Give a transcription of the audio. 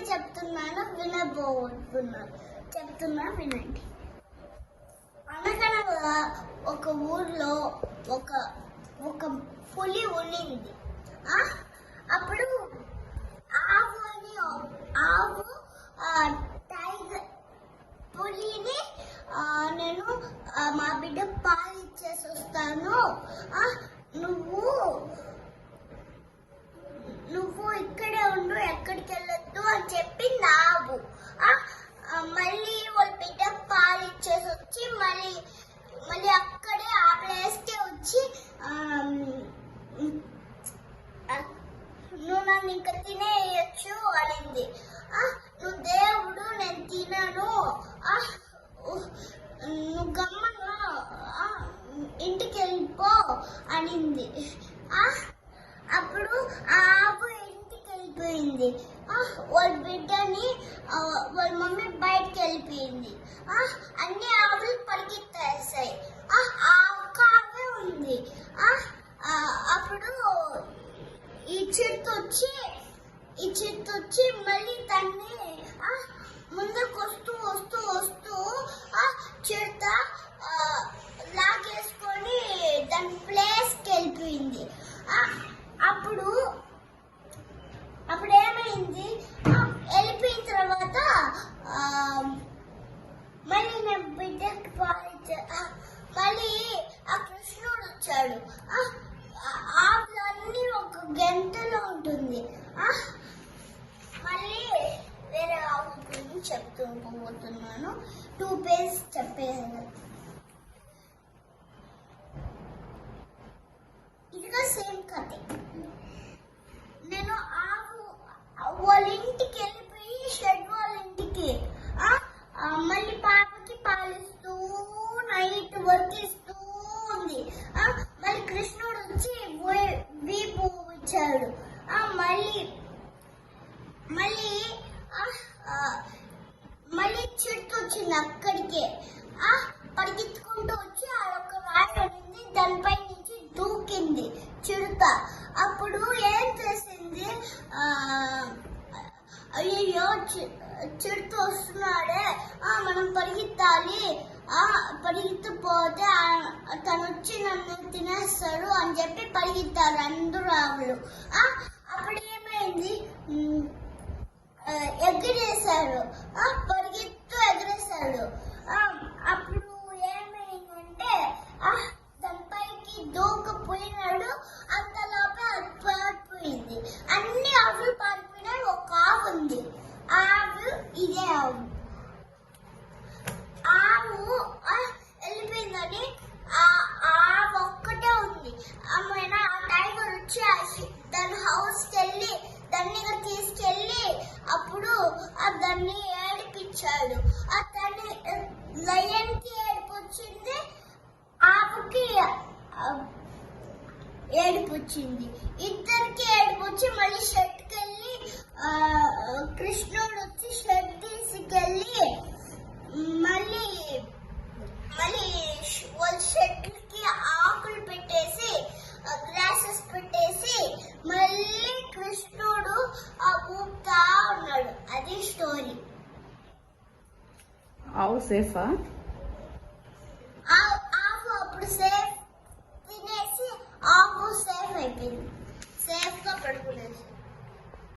చెప్తున్నాను వినండి. అనగనగా ఒక ఊర్లో ఒక పులి ఉండింది. అప్పుడు ఆవు టైగర్ పులిని నేను మా బిడ్డ పాలు ఇచ్చేసి వస్తాను, నువ్వు ఇక్కడే ఉండు, ఎక్కడికి వెళ్ళొద్దు అని చెప్పింది ఆవు. మళ్ళీ వాళ్ళ బిడ్డ పాలు ఇచ్చేసి వచ్చి మళ్ళీ అక్కడే ఆ ప్లేస్కే వచ్చి నువ్వు నన్ను ఇంకా తినేయచ్చు అనింది. నువ్వు దేవుడు, నేను తినను, నువ్వు గమ్మగా ఇంటికి వెళ్ళిపో అనింది. అప్పుడు ఆవు ఇంటికి వెళ్ళిపోయింది. వాళ్ళ బిడ్డని వాళ్ళ మమ్మీ బయటకు వెళ్ళిపోయింది. అన్ని ఆవులు పరిగెత్తేసాయి. ఒక్క ఆవే ఉంది. అప్పుడు ఈ చిరుత వచ్చి మళ్ళీ దాన్ని ముందుకు వస్తూ చిరుత లాగేసుకొని దాని ప్లేస్కి వెళ్ళిపోయింది. అప్పుడు ఏమైంది, వెళ్ళిపోయిన తర్వాత మళ్ళీ నేను బిడ్డకి మళ్ళీ ఆ కృష్ణుడు వచ్చాడు. ఆవులన్నీ ఒక గంటలో ఉంటుంది. మళ్ళీ వేరే ఆవు గురించి చెప్తుపోతున్నాను. 2 పేజెస్ చెప్పేది. ఇదిగా సేమ్ కథ. నేను వాళ్ళ ఇంటికి వెళ్ళిపోయి షెడ్ వాళ్ళ ఇంటికి మళ్ళీ పాపకి పాలిస్తూ నైట్ వర్క్ ఇస్తూ ఉంది. మళ్ళీ కృష్ణుడు వచ్చి వీపు ఇచ్చాడు. మళ్ళీ చిరుత వచ్చింది అక్కడికే. పరిగెత్తుకుంటూ వచ్చి ఒక రాయి ఉంది, దానిపై నుంచి దూకింది చిరుత. అప్పుడు ఏం చేసింది, అయ్యో చిరుత వస్తున్నాడే, మనం పరిగెత్తాలి, పరిగెత్తిపోతే తను వచ్చి నన్ను తినేస్తాడు అని చెప్పి పరిగెత్తారు అందరూ ఆవులు. అప్పుడు ఏమైంది, ఎగిరేశాడు, పరిగెత్తు ఎగిరేశాడు. అప్పుడు ఏమైందంటే దానిపైకి దూకపోయినాడు. అంతలోపే అది పారిపోయింది. అన్ని ఆవులు పారిపోయినాయి, ఒక ఆవు ఉంది. ఇదే ఆవు వెళ్ళిపోయిందని ఆవు ఒక్కటే ఉంది. అమ్మాయినా ఆ టైగర్ వచ్చి దాని హౌస్కి వెళ్ళి దాన్ని తీసుకెళ్ళి అప్పుడు దాన్ని ఏడిపించాడు. దాన్ని లయన్కి ఏడుపు వచ్చింది, ఆవుకి ఏడుపు వచ్చింది. ఇద్దరికి ఏడుపు వచ్చి మళ్ళీ షెడ్కి వెళ్ళి కృష్ణుడు వచ్చి షెడ్ తీసుకెళ్ళి మళ్ళీ వాళ్ళ షెడ్కి ఆకులు పెట్టేసి గ్రాసెస్ పెట్టేసి మళ్ళీ కృష్ణుడు ఊపుతా ఉన్నాడు. అది స్టోరీ. ఆవు సేఫా? ఆవు అప్పుడు సేఫ్ తినేసి ఆవు సేఫ్ అయిపోయింది.